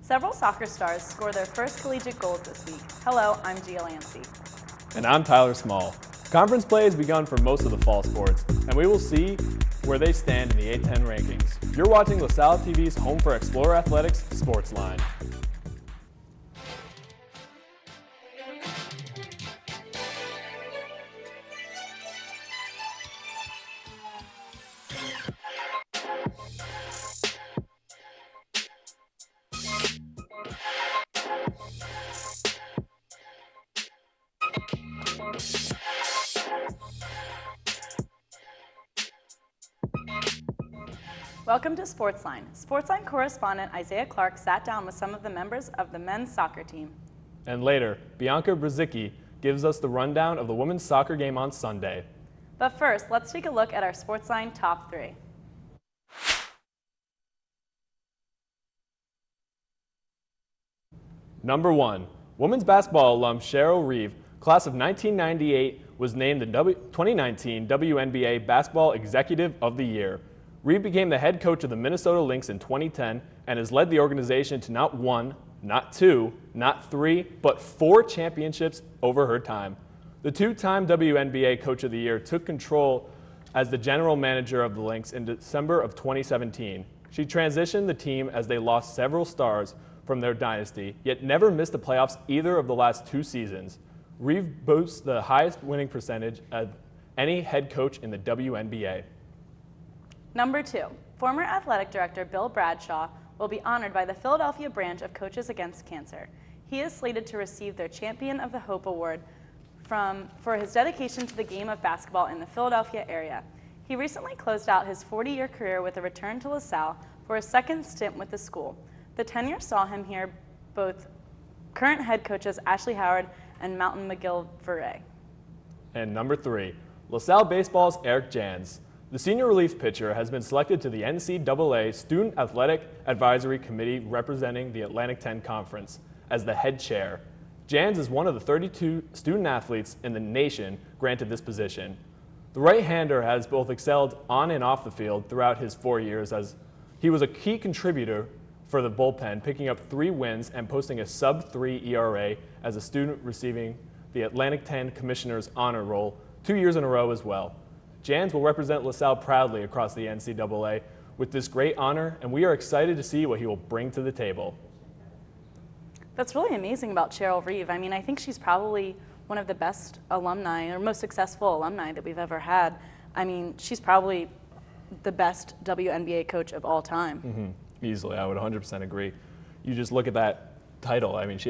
Several soccer stars score their first collegiate goals this week. Hello, I'm Gia Lancey. And I'm Tyler Small. Conference play has begun for most of the fall sports, and we will see where they stand in the A10 rankings. You're watching LaSalle TV's home for Explorer Athletics, SportsLine. Welcome to SportsLine. SportsLine correspondent Isaiah Clark sat down with some of the members of the men's soccer team. And later, Bianca Brzezicki gives us the rundown of the women's soccer game on Sunday. But first, let's take a look at our SportsLine top 3. Number 1, women's basketball alum Cheryl Reeve, class of 1998, was named the 2019 WNBA Basketball Executive of the Year. Reeve became the head coach of the Minnesota Lynx in 2010 and has led the organization to not 1, not 2, not 3, but 4 championships over her time. The 2-time WNBA Coach of the Year took control as the general manager of the Lynx in December of 2017. She transitioned the team as they lost several stars from their dynasty, yet never missed the playoffs either of the last 2 seasons. Reeve boasts the highest winning percentage of any head coach in the WNBA. Number 2, former athletic director Bill Bradshaw will be honored by the Philadelphia branch of Coaches Against Cancer. He is slated to receive their Champion of the Hope Award for his dedication to the game of basketball in the Philadelphia area. He recently closed out his 40-year career with a return to LaSalle for his second stint with the school. The tenure saw him hear both current head coaches Ashley Howard and Mountain McGill-Verray. And number 3, LaSalle Baseball's Eric Jans. The senior relief pitcher has been selected to the NCAA Student Athletic Advisory Committee representing the Atlantic 10 Conference as the head chair. Jans is one of the 32 student athletes in the nation granted this position. The right-hander has both excelled on and off the field throughout his 4 years, as he was a key contributor for the bullpen, picking up 3 wins and posting a sub-3 ERA as a student receiving the Atlantic 10 Commissioner's Honor Roll 2 years in a row as well. Jans will represent LaSalle proudly across the NCAA with this great honor, and we are excited to see what he will bring to the table. That's really amazing about Cheryl Reeve. I mean, I think she's probably one of the best alumni or most successful alumni that we've ever had. I mean, she's probably the best WNBA coach of all time. Easily, I would 100% agree. You just look at that title. I mean,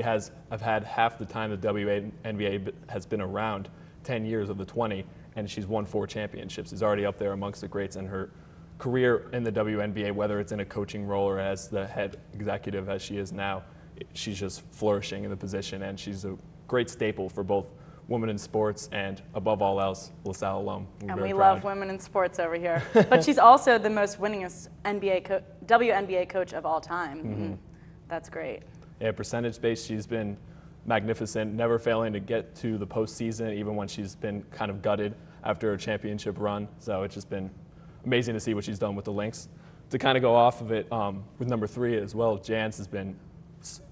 I've had half the time the WNBA has been around, 10 years of the 20, and she's won 4 championships. She's already up there amongst the greats in her career in the WNBA, whether it's in a coaching role or as the head executive as she is now. She's just flourishing in the position, and she's a great staple for both women in sports and, above all else, LaSalle alum. And we love women in sports over here. But she's also the most winningest WNBA coach of all time. That's great. Yeah, percentage-based, she's been magnificent, never failing to get to the postseason, even when she's been kind of gutted after a championship run. So it's just been amazing to see what she's done with the Lynx. To kind of go off of it with number 3 as well, Jans has been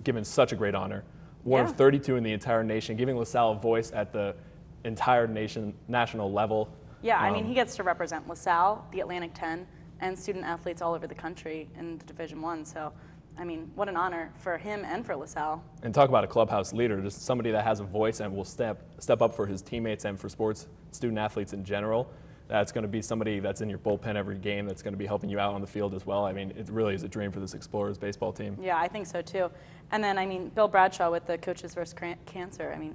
given such a great honor. One of 32 in the entire nation, giving LaSalle a voice at the entire national level. Yeah, I mean, he gets to represent LaSalle, the Atlantic 10, and student athletes all over the country in Division I. So, I mean, what an honor for him and for LaSalle. And talk about a clubhouse leader, just somebody that has a voice and will step up for his teammates and for sports student athletes in general. That's going to be somebody that's in your bullpen every game, that's going to be helping you out on the field as well. I mean, it really is a dream for this Explorers baseball team. Yeah, I think so too. And then, I mean, Bill Bradshaw with the Coaches vs. Cancer, I mean,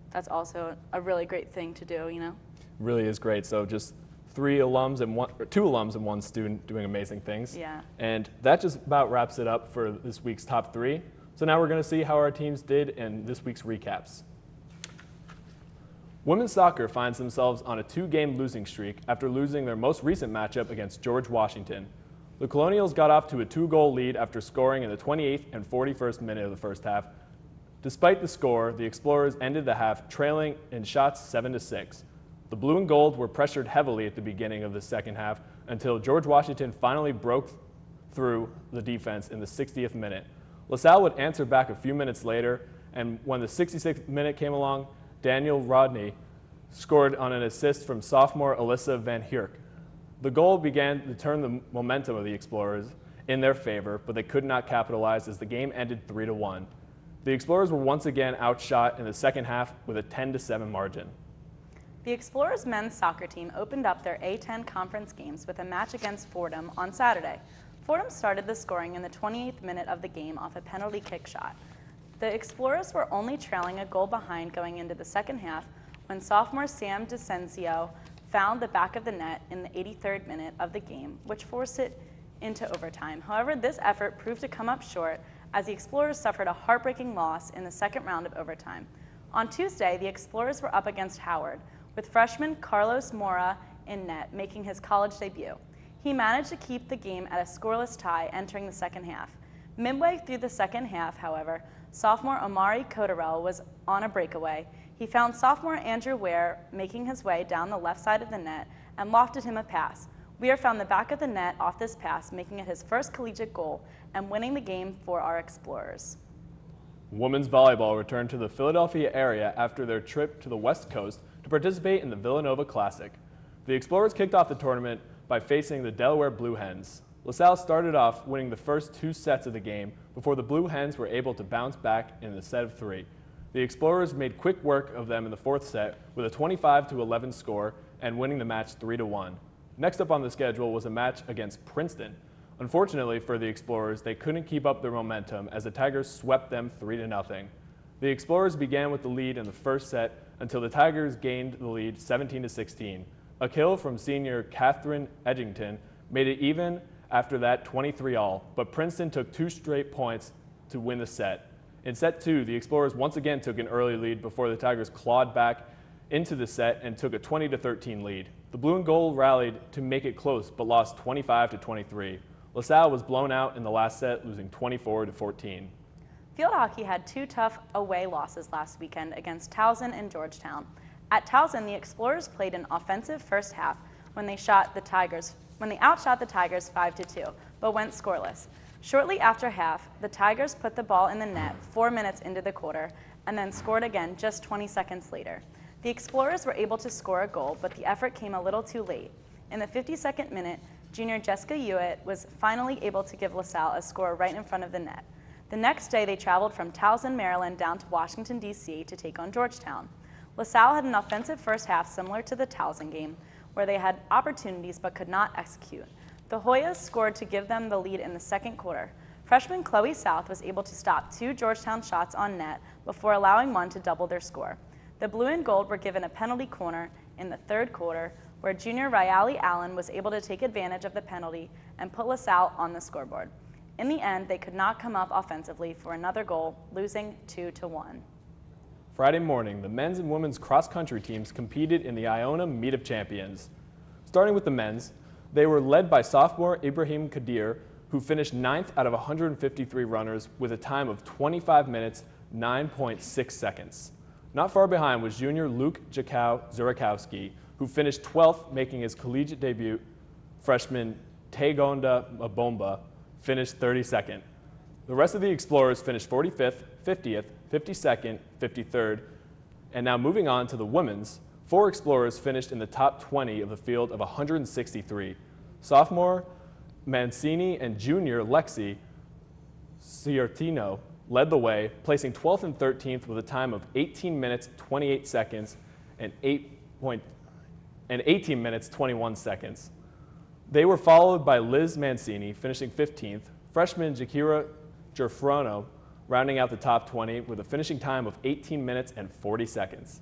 that's also a really great thing to do, you know? It really is great. So just 2 alums and 1 student doing amazing things. Yeah. And that just about wraps it up for this week's top 3. So now we're going to see how our teams did in this week's recaps. Women's soccer finds themselves on a 2-game losing streak after losing their most recent matchup against George Washington. The Colonials got off to a 2-goal lead after scoring in the 28th and 41st minute of the first half. Despite the score, the Explorers ended the half trailing in shots 7-6. The blue and gold were pressured heavily at the beginning of the second half until George Washington finally broke through the defense in the 60th minute. LaSalle would answer back a few minutes later, and when the 66th minute came along, Daniel Rodney scored on an assist from sophomore Alyssa Van Hierk. The goal began to turn the momentum of the Explorers in their favor, but they could not capitalize as the game ended 3-1. The Explorers were once again outshot in the second half with a 10-7 margin. The Explorers men's soccer team opened up their A10 conference games with a match against Fordham on Saturday. Fordham started the scoring in the 28th minute of the game off a penalty kick shot. The Explorers were only trailing a goal behind going into the second half when sophomore Sam DeCenzio found the back of the net in the 83rd minute of the game, which forced it into overtime. However, this effort proved to come up short as the Explorers suffered a heartbreaking loss in the second round of overtime. On Tuesday, the Explorers were up against Howard, with freshman Carlos Mora in net making his college debut. He managed to keep the game at a scoreless tie entering the second half. Midway through the second half, however, sophomore Omari Cotterell was on a breakaway. He found sophomore Andrew Ware making his way down the left side of the net and lofted him a pass. Weir found the back of the net off this pass, making it his first collegiate goal and winning the game for our Explorers. Women's volleyball returned to the Philadelphia area after their trip to the West Coast to participate in the Villanova Classic. The Explorers kicked off the tournament by facing the Delaware Blue Hens. LaSalle started off winning the first two sets of the game before the Blue Hens were able to bounce back in the set of three. The Explorers made quick work of them in the fourth set with a 25-11 score and winning the match 3-1. Next up on the schedule was a match against Princeton. Unfortunately for the Explorers, they couldn't keep up their momentum as the Tigers swept them 3-0. The Explorers began with the lead in the first set until the Tigers gained the lead 17-16. A kill from senior Catherine Edgington made it even after that 23-all, but Princeton took two straight points to win the set. In set two, the Explorers once again took an early lead before the Tigers clawed back into the set and took a 20-13 lead. The blue and gold rallied to make it close, but lost 25-23. LaSalle was blown out in the last set, losing 24-14. Field hockey had two tough away losses last weekend against Towson and Georgetown. At Towson, the Explorers played an offensive first half when they outshot the Tigers 5-2, but went scoreless. Shortly after half, the Tigers put the ball in the net 4 minutes into the quarter and then scored again just 20 seconds later. The Explorers were able to score a goal, but the effort came a little too late. In the 52nd minute, junior Jessica Hewitt was finally able to give LaSalle a score right in front of the net. The next day, they traveled from Towson, Maryland down to Washington, D.C. to take on Georgetown. LaSalle had an offensive first half similar to the Towson game, where they had opportunities but could not execute. The Hoyas scored to give them the lead in the second quarter. Freshman Chloe South was able to stop two Georgetown shots on net before allowing one to double their score. The blue and gold were given a penalty corner in the third quarter, where junior Riley Allen was able to take advantage of the penalty and put LaSalle on the scoreboard. In the end, they could not come up offensively for another goal, losing 2-1. Friday morning, the men's and women's cross-country teams competed in the Iona Meet of Champions. Starting with the men's, they were led by sophomore Ibrahim Kadir, who finished 9th out of 153 runners with a time of 25 minutes, 9.6 seconds. Not far behind was junior Luke Zurakowski, who finished 12th, making his collegiate debut. Freshman Tagonda Mabomba finished 32nd. The rest of the Explorers finished 45th, 50th, 52nd, 53rd, and now moving on to the women's, 4 Explorers finished in the top 20 of the field of 163. Sophomore Mancini and junior Lexi Ciartino led the way, placing 12th and 13th with a time of 18 minutes, 28 seconds and 18 minutes, 21 seconds. They were followed by Liz Mancini, finishing 15th, freshman Jakira Gerfrano rounding out the top 20 with a finishing time of 18 minutes and 40 seconds.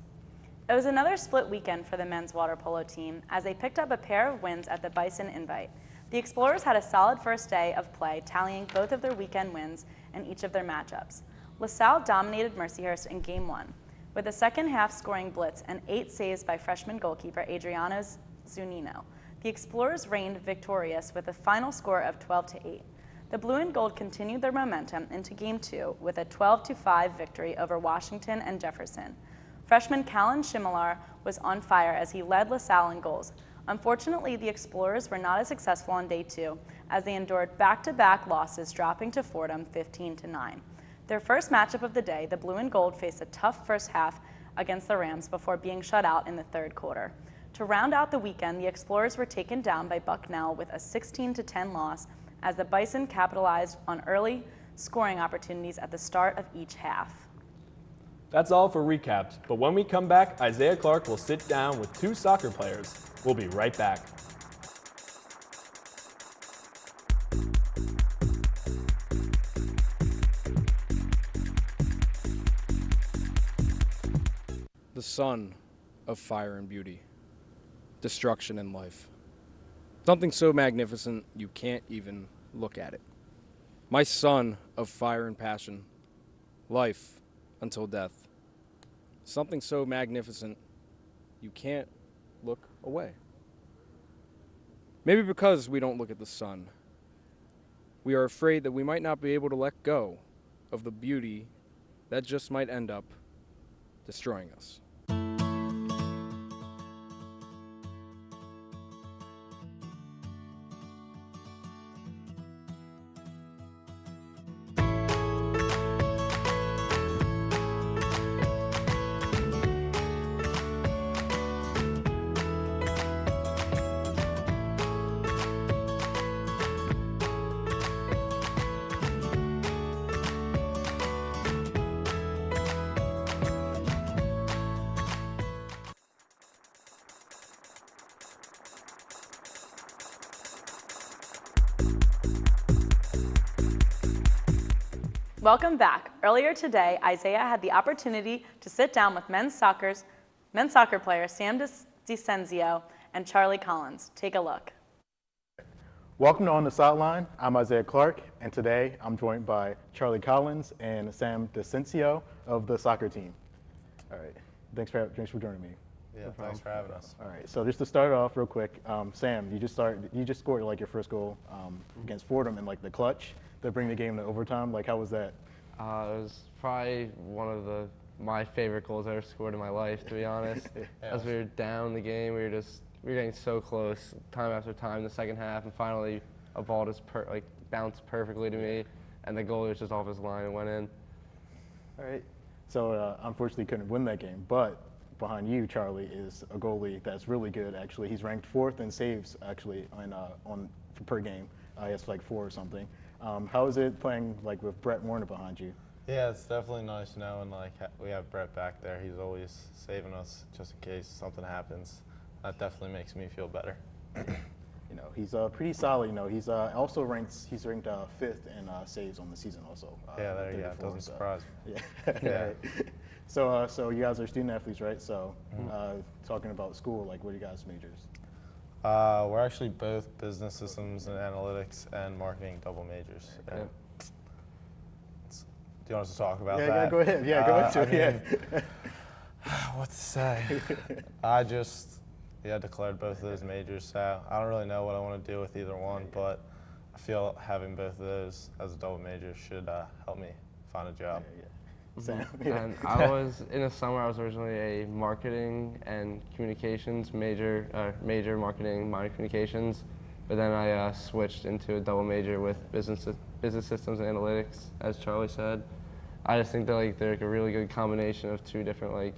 It was another split weekend for the men's water polo team as they picked up a pair of wins at the Bison Invite. The Explorers had a solid first day of play, tallying both of their weekend wins in each of their matchups. LaSalle dominated Mercyhurst in Game 1, with a second half scoring blitz and 8 saves by freshman goalkeeper Adriano Zunino. The Explorers reigned victorious with a final score of 12-8. The blue and gold continued their momentum into Game 2 with a 12-5 victory over Washington and Jefferson. Freshman Callan Shimilar was on fire as he led LaSalle in goals. Unfortunately, the Explorers were not as successful on Day 2 as they endured back-to-back losses, dropping to Fordham 15-9. Their first matchup of the day, the Blue and Gold faced a tough first half against the Rams before being shut out in the third quarter. To round out the weekend, the Explorers were taken down by Bucknell with a 16-10 loss as the Bison capitalized on early scoring opportunities at the start of each half. That's all for recaps, but when we come back, Isaiah Clark will sit down with two soccer players. We'll be right back. The sun of fire and beauty, destruction and life. Something so magnificent you can't even look at it. My son of fire and passion, life until death. Something so magnificent you can't look away. Maybe because we don't look at the sun, we are afraid that we might not be able to let go of the beauty that just might end up destroying us. Welcome back. Earlier today, Isaiah had the opportunity to sit down with men's soccer players Sam DiCenzio and Charlie Collins. Take a look. Welcome to On the Sideline. I'm Isaiah Clark, and today I'm joined by Charlie Collins and Sam DiCenzio of the soccer team. All right, thanks for joining me. Yeah, thanks for having us. All right, so just to start off real quick, Sam, you just scored like your first goal against Fordham in like the clutch to bring the game to overtime. Like, how was that? It was probably one of my favorite goals I ever scored in my life, to be honest. As we were down the game, we were getting so close, time after time in the second half, and finally a ball just bounced perfectly to me, and the goalie was just off his line and went in. All right, so unfortunately couldn't win that game, but behind you, Charlie, is a goalie that's really good. Actually, he's ranked 4th in saves actually on per game. He has like 4 or something. How is it playing like with Brett Warner behind you? Yeah, it's definitely nice knowing like we have Brett back there. He's always saving us just in case something happens. That definitely makes me feel better. You know, he's pretty solid. You know, he's also ranked 5th in saves on the season also. Yeah, there you go. Doesn't surprise me. Yeah. Yeah. So you guys are student athletes, right? So talking about school, like what are you guys' majors? We're actually both business systems and analytics and marketing double majors. Yeah. Do you want us to talk about that? Yeah, go ahead. Yeah, go into it. What to say? I declared both of those majors, so I don't really know what I want to do with either one, but I feel having both of those as a double major should help me find a job. Sam, And I was, in the summer, I was originally a marketing and communications major marketing, minor communications, but then I switched into a double major with business systems and analytics, as Charlie said. I just think that they're a really good combination of two different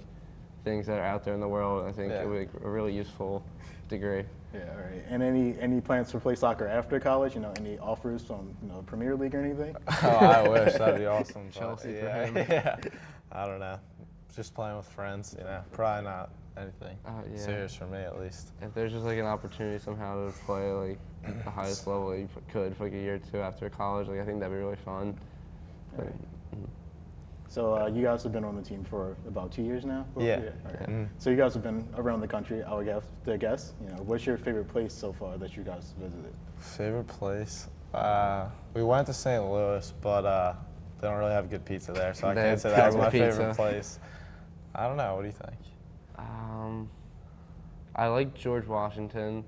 things that are out there in the world. I think it would be a really useful degree. Yeah, all right. And any plans to play soccer after college? You know, any offers from Premier League or anything? Oh, I wish. That'd be awesome. Chelsea but, for him. Yeah. I don't know. Just playing with friends, probably not anything serious for me at least. If there's just an opportunity somehow to play the highest level you could for a year or two after college, I think that'd be really fun. Right. So you guys have been on the team for about 2 years now? Yeah. All right. So you guys have been around the country, I would guess. What's your favorite place so far that you guys visited? Favorite place? We went to St. Louis, but they don't really have good pizza there, so I can't say that was my favorite place. I don't know. What do you think? I like George Washington.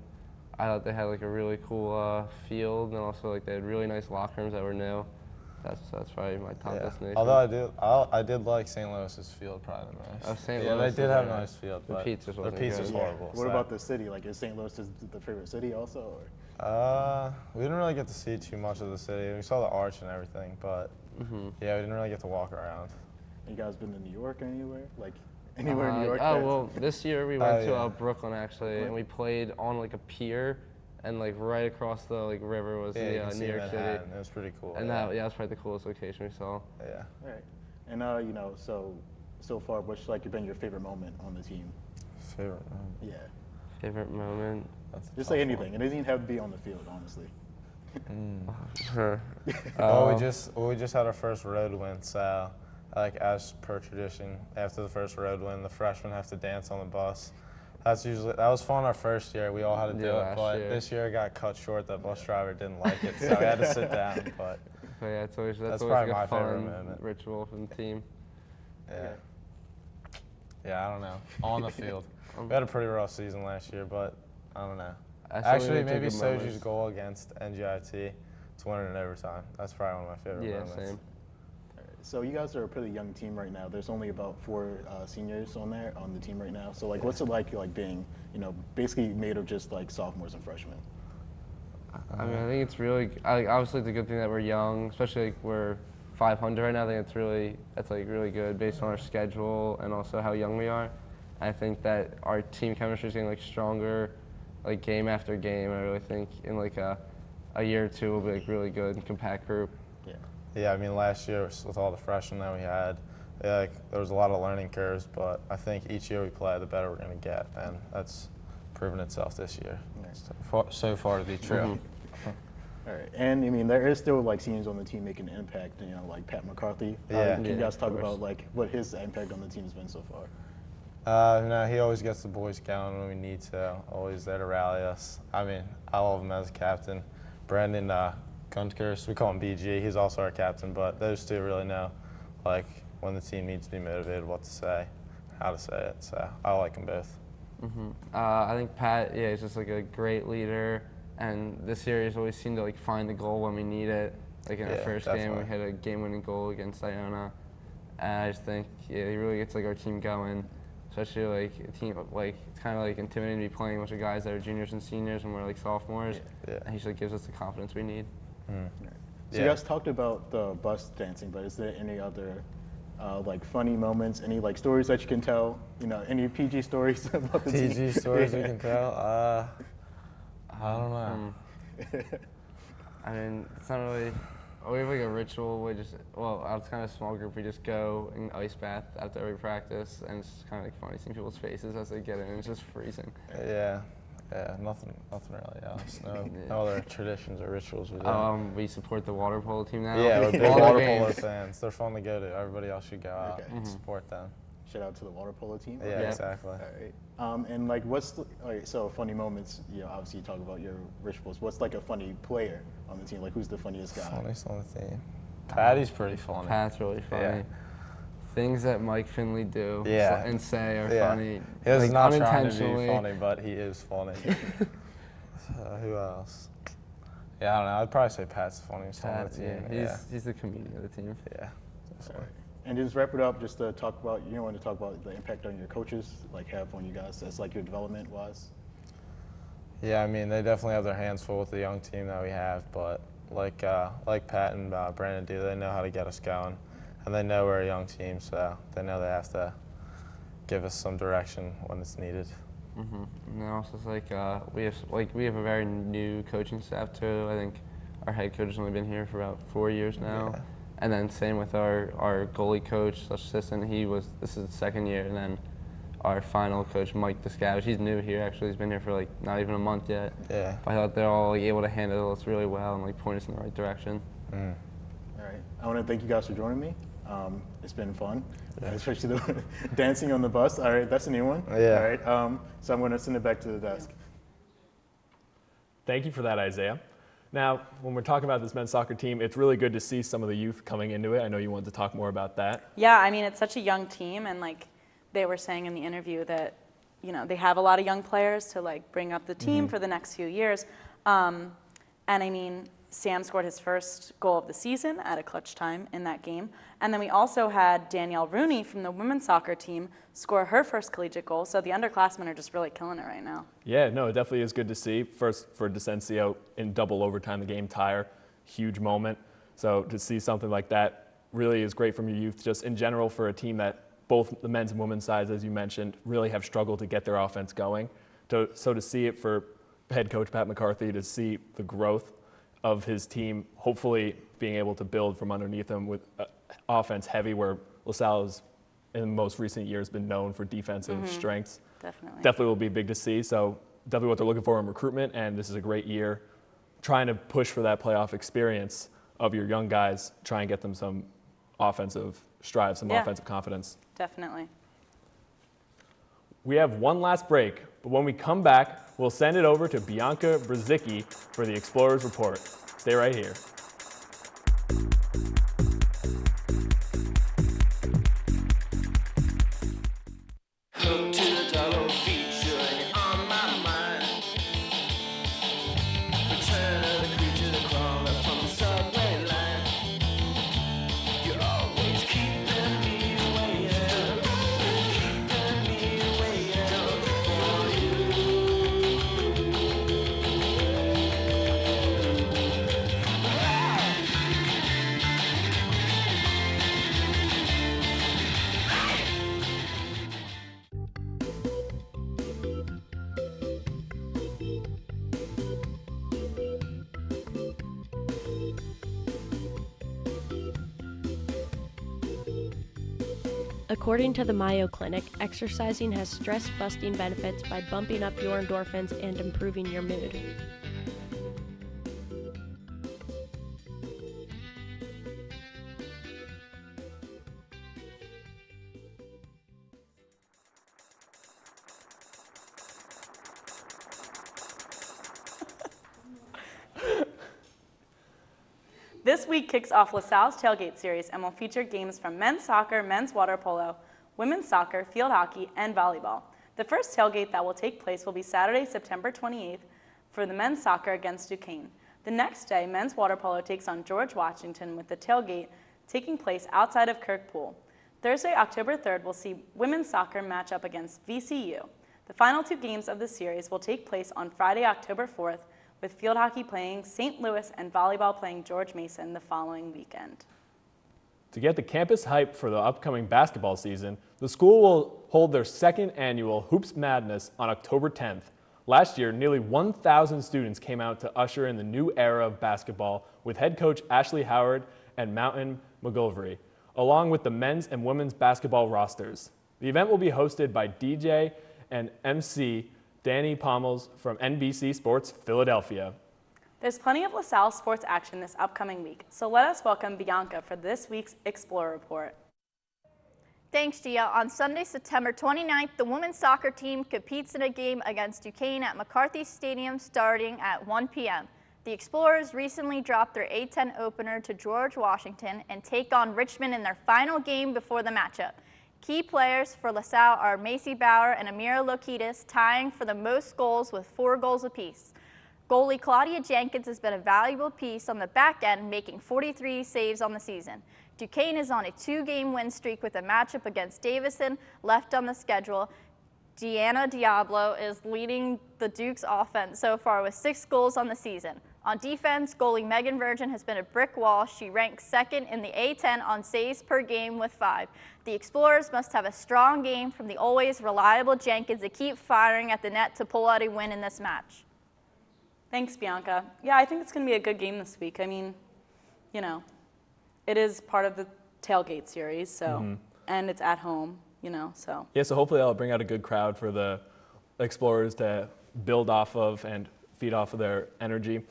I thought they had a really cool field, and also they had really nice locker rooms that were new. That's probably my top destination. Although I did like St. Louis's field probably the most. Oh, St. Yeah, Louis they did is have a nice. nice field, The but pizza's their wasn't pizza's good. horrible. What so. about the city? Like, is St. Louis the favorite city also? We didn't really get to see too much of the city. We saw the arch and everything, but yeah, we didn't really get to walk around. You guys been to New York anywhere? Like, anywhere in New York? Well, this year we went to yeah. Brooklyn actually, and we played on like a pier, and like right across the like river was Yeah, you can the see New York City. Manhattan. It was pretty cool. And that was probably the coolest location we saw. Yeah. All right. And, you know, so far, what's like been your favorite moment on the team? Favorite moment? Yeah. Favorite moment? That's a Just tough say one. anything. It doesn't even have to be on the field, honestly. Well, we just had our first road win, so like as per tradition, after the first road win, the freshmen have to dance on the bus. That was fun our first year. We all had to do it, but this year it got cut short. The bus driver didn't like it, so we had to sit down. But yeah, that's always probably like my a favorite fun moment. ritual from the team. Yeah, I don't know. On the field, we had a pretty rough season last year, but I don't know. I still Actually, think it's a maybe good Soji's moments. goal against NGIT to win it in overtime. That's probably one of my favorite moments. Same. So you guys are a pretty young team right now. There's only about 4 seniors on the team right now. So like, what's it like being, you know, basically made of just like sophomores and freshmen? I mean, I think it's really obviously it's a good thing that we're young, especially like we're 500 right now. I think that's like really good based on our schedule and also how young we are. I think that our team chemistry is getting like stronger, like game after game. I really think in like a year or two we'll be like really good and compact group. Yeah, I mean, last year with all the freshmen that we had, there was a lot of learning curves, but I think each year we play, the better we're going to get, and that's proven itself this year. So far to be true. All right, and I mean, there is still like seniors on the team making an impact. You know, like Pat McCarthy. Can you guys talk about like what his impact on the team has been so far? No, he always gets the boys going when we need to. Always there to rally us. I mean, I love him as a captain. Brandon Guntkers, we call him BG. He's also our captain, but those two really know, like, when the team needs to be motivated, what to say, how to say it. So I like them both. I think Pat, he's just like a great leader, and this year he's always seemed to like find the goal when we need it. Like in our first game, we had a game-winning goal against Iona, and I just think he really gets like our team going. Especially like a team, like it's kind of like intimidating to be playing a bunch of guys that are juniors and seniors when we're like sophomores. And he just like gives us the confidence we need. So you guys talked about the bus dancing, but is there any other like funny moments, any like stories that you can tell? You know, any PG stories about the team? PG stories we can tell? I don't know. I mean, it's not really. We have like a ritual. It's kind of a small group. We just go in ice bath after every practice, and it's kind of like funny seeing people's faces as they get in. It's just freezing. Yeah, nothing really else. No other traditions or rituals we do. We support the water polo team now. Yeah, we're big All the water games. polo fans. They're fun to go to. Everybody else should go out and support them. Shout out to the water polo team. Yeah, exactly. All right. And like, so funny moments? You know, obviously you talk about your rituals. What's like a funny player on the team? Like, who's the funniest guy? Funniest on the team. Patty's pretty funny. Pat's really funny. Yeah. Things that Mike Finley do and say are funny. He is like, not trying to unintentionally. be funny, but he is funny. Who else? Yeah, I don't know. I'd probably say Pat's the funniest on the team. He's the comedian of the team. Yeah. All right. And just wrap it up, just to talk about, you want to talk about the impact on your coaches, like have on you guys, that's like your development wise? Yeah, I mean, they definitely have their hands full with the young team that we have, but like Pat and Brandon do, they know how to get us going. And they know we're a young team, so they know they have to give us some direction when it's needed. And then also it's like we have a very new coaching staff too. I think our head coach has only been here for about 4 years now. Yeah. And then same with our goalie coach / assistant. This is the second year, and then our final coach, Mike Descavage, he's new here actually. He's been here for like not even a month yet. Yeah. But I thought they're all like, able to handle us really well and like point us in the right direction. All right. I want to thank you guys for joining me. It's been fun, especially the dancing on the bus. All right, that's a new one. Yeah. All right. So I'm going to send it back to the desk. Thank you for that, Isaiah. Now, when we're talking about this men's soccer team, it's really good to see some of the youth coming into it. I know you wanted to talk more about that. Yeah, I mean, it's such a young team, and like they were saying in the interview that, you know, they have a lot of young players to like bring up the team for the next few years. And I mean, Sam scored his first goal of the season at a clutch time in that game. And then we also had Danielle Rooney from the women's soccer team score her first collegiate goal. So the underclassmen are just really killing it right now. Yeah, no, it definitely is good to see. First for Desencio in double overtime, the game tire, huge moment. So to see something like that really is great from your youth, just in general for a team that both the men's and women's sides, as you mentioned, really have struggled to get their offense going. So to see it for head coach Pat McCarthy, to see the growth of his team, hopefully being able to build from underneath him with offense heavy, where LaSalle has in the most recent years been known for defensive strengths. Definitely will be big to see. So definitely what they're looking for in recruitment, and this is a great year trying to push for that playoff experience of your young guys, try and get them some offensive strive, some offensive confidence. Definitely. We have one last break, but when we come back, we'll send it over to Bianca Brzezicki for the Explorers Report. Stay right here. Hooked to the double feature and you're on my mind. Return of the creature, the crawler from the subway line. You're always keeping me waiting, keeping me waiting for you. According to the Mayo Clinic, exercising has stress-busting benefits by bumping up your endorphins and improving your mood. This week kicks off LaSalle's Tailgate Series and will feature games from men's soccer, men's water polo, women's soccer, field hockey, and volleyball. The first tailgate that will take place will be Saturday, September 28th for the men's soccer against Duquesne. The next day, men's water polo takes on George Washington, with the tailgate taking place outside of Kirk Pool. Thursday, October 3rd, we'll see women's soccer match up against VCU. The final two games of the series will take place on Friday, October 4th, with field hockey playing St. Louis and volleyball playing George Mason the following weekend. To get the campus hype for the upcoming basketball season, the school will hold their second annual Hoops Madness on October 10th. Last year, nearly 1,000 students came out to usher in the new era of basketball with head coach Ashley Howard and Mountain McGilvery, along with the men's and women's basketball rosters. The event will be hosted by DJ and MC Danny Pommels from NBC Sports Philadelphia. There's plenty of LaSalle sports action this upcoming week, so let us welcome Bianca for this week's Explorer Report. Thanks, Gia. On Sunday, September 29th, the women's soccer team competes in a game against Duquesne at McCarthy Stadium starting at 1 p.m. The Explorers recently dropped their A-10 opener to George Washington and take on Richmond in their final game before the matchup. Key players for LaSalle are Macy Bauer and Amira Lokitis, tying for the most goals with 4 goals apiece. Goalie Claudia Jenkins has been a valuable piece on the back end, making 43 saves on the season. Duquesne is on a 2-game win streak with a matchup against Davison left on the schedule. Deanna Diablo is leading the Dukes offense so far with 6 goals on the season. On defense, goalie Megan Virgin has been a brick wall. She ranks second in the A-10 on saves per game with 5. The Explorers must have a strong game from the always reliable Jenkins to keep firing at the net to pull out a win in this match. Thanks, Bianca. Yeah, I think it's going to be a good game this week. I mean, you know, it is part of the tailgate series, so and it's at home, you know, so. Yeah, so hopefully that'll bring out a good crowd for the Explorers to build off of and feed off of their energy.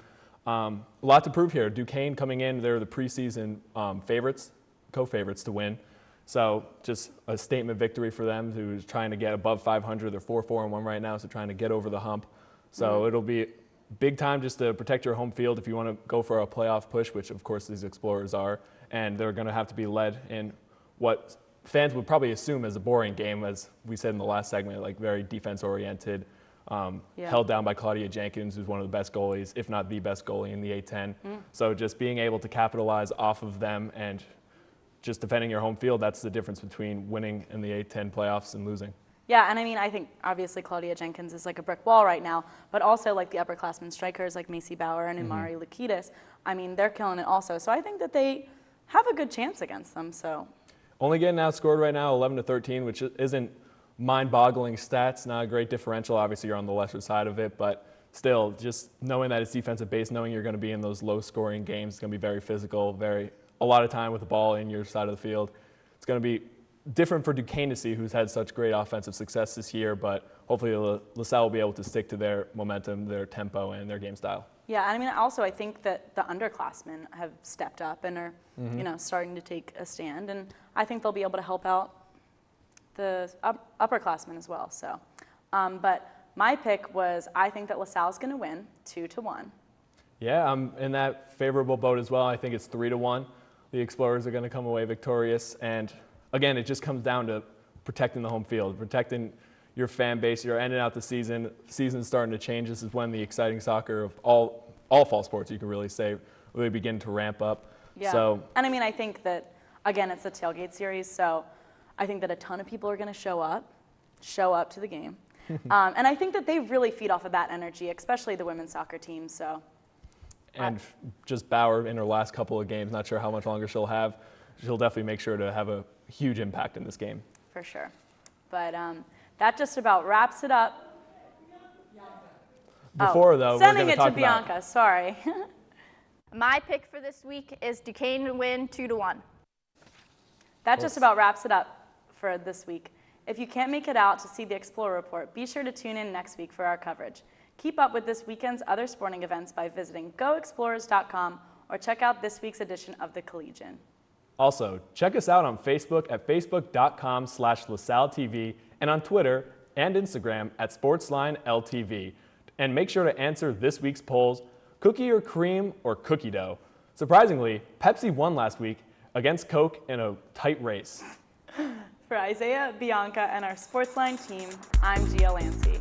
A lot to prove here. Duquesne coming in, they're the preseason favorites, co-favorites to win. So just a statement victory for them, who's trying to get above 500. They're 4-4-1 right now, so trying to get over the hump. So it'll be big time just to protect your home field if you want to go for a playoff push, which of course these Explorers are. And they're going to have to be led in what fans would probably assume as a boring game, as we said in the last segment, like very defense-oriented, held down by Claudia Jenkins, who's one of the best goalies, if not the best goalie in the A10. So just being able to capitalize off of them and just defending your home field, that's the difference between winning in the A10 playoffs and losing. Yeah, and I mean, I think obviously Claudia Jenkins is like a brick wall right now, but also like the upperclassmen strikers like Macy Bauer and Imari Lukitas, I mean, they're killing it also. So I think that they have a good chance against them. So only getting outscored right now, 11-13, which isn't mind-boggling stats, not a great differential. Obviously, you're on the lesser side of it, but still, just knowing that it's defensive based, knowing you're going to be in those low-scoring games, it's going to be very physical, a lot of time with the ball in your side of the field. It's going to be different for Duquesne to see, who's had such great offensive success this year, but hopefully LaSalle will be able to stick to their momentum, their tempo, and their game style. yeah, and I mean, also I think that the underclassmen have stepped up and are, starting to take a stand, and I think they'll be able to help out the upperclassmen as well. So, but my pick was I think that LaSalle's going to win 2-1. Yeah, I'm in that favorable boat as well. I think it's 3-1. The Explorers are going to come away victorious, and again, it just comes down to protecting the home field, protecting your fan base. You're ending out the season. Season's starting to change. This is when the exciting soccer of all fall sports, you can really say, really begin to ramp up. Yeah. So, and I mean, I think that, again, it's a tailgate series, so I think that a ton of people are going to show up to the game. And I think that they really feed off of that energy, especially the women's soccer team. So. And just Bauer in her last couple of games, not sure how much longer she'll have. She'll definitely make sure to have a huge impact in this game. For sure. But that just about wraps it up. Before, though, we're sending going it to talk to Bianca, about, sorry. My pick for this week is Duquesne to win 2-1. That just about wraps it up for this week. If you can't make it out to see the Explorer Report, be sure to tune in next week for our coverage. Keep up with this weekend's other sporting events by visiting goexplorers.com or check out this week's edition of The Collegian. Also, check us out on Facebook at facebook.com/LaSalleTV and on Twitter and Instagram at SportsLineLTV. And make sure to answer this week's polls, cookie or cream or cookie dough. Surprisingly, Pepsi won last week against Coke in a tight race. For Isaiah, Bianca, and our SportsLine team, I'm Gia Lancey.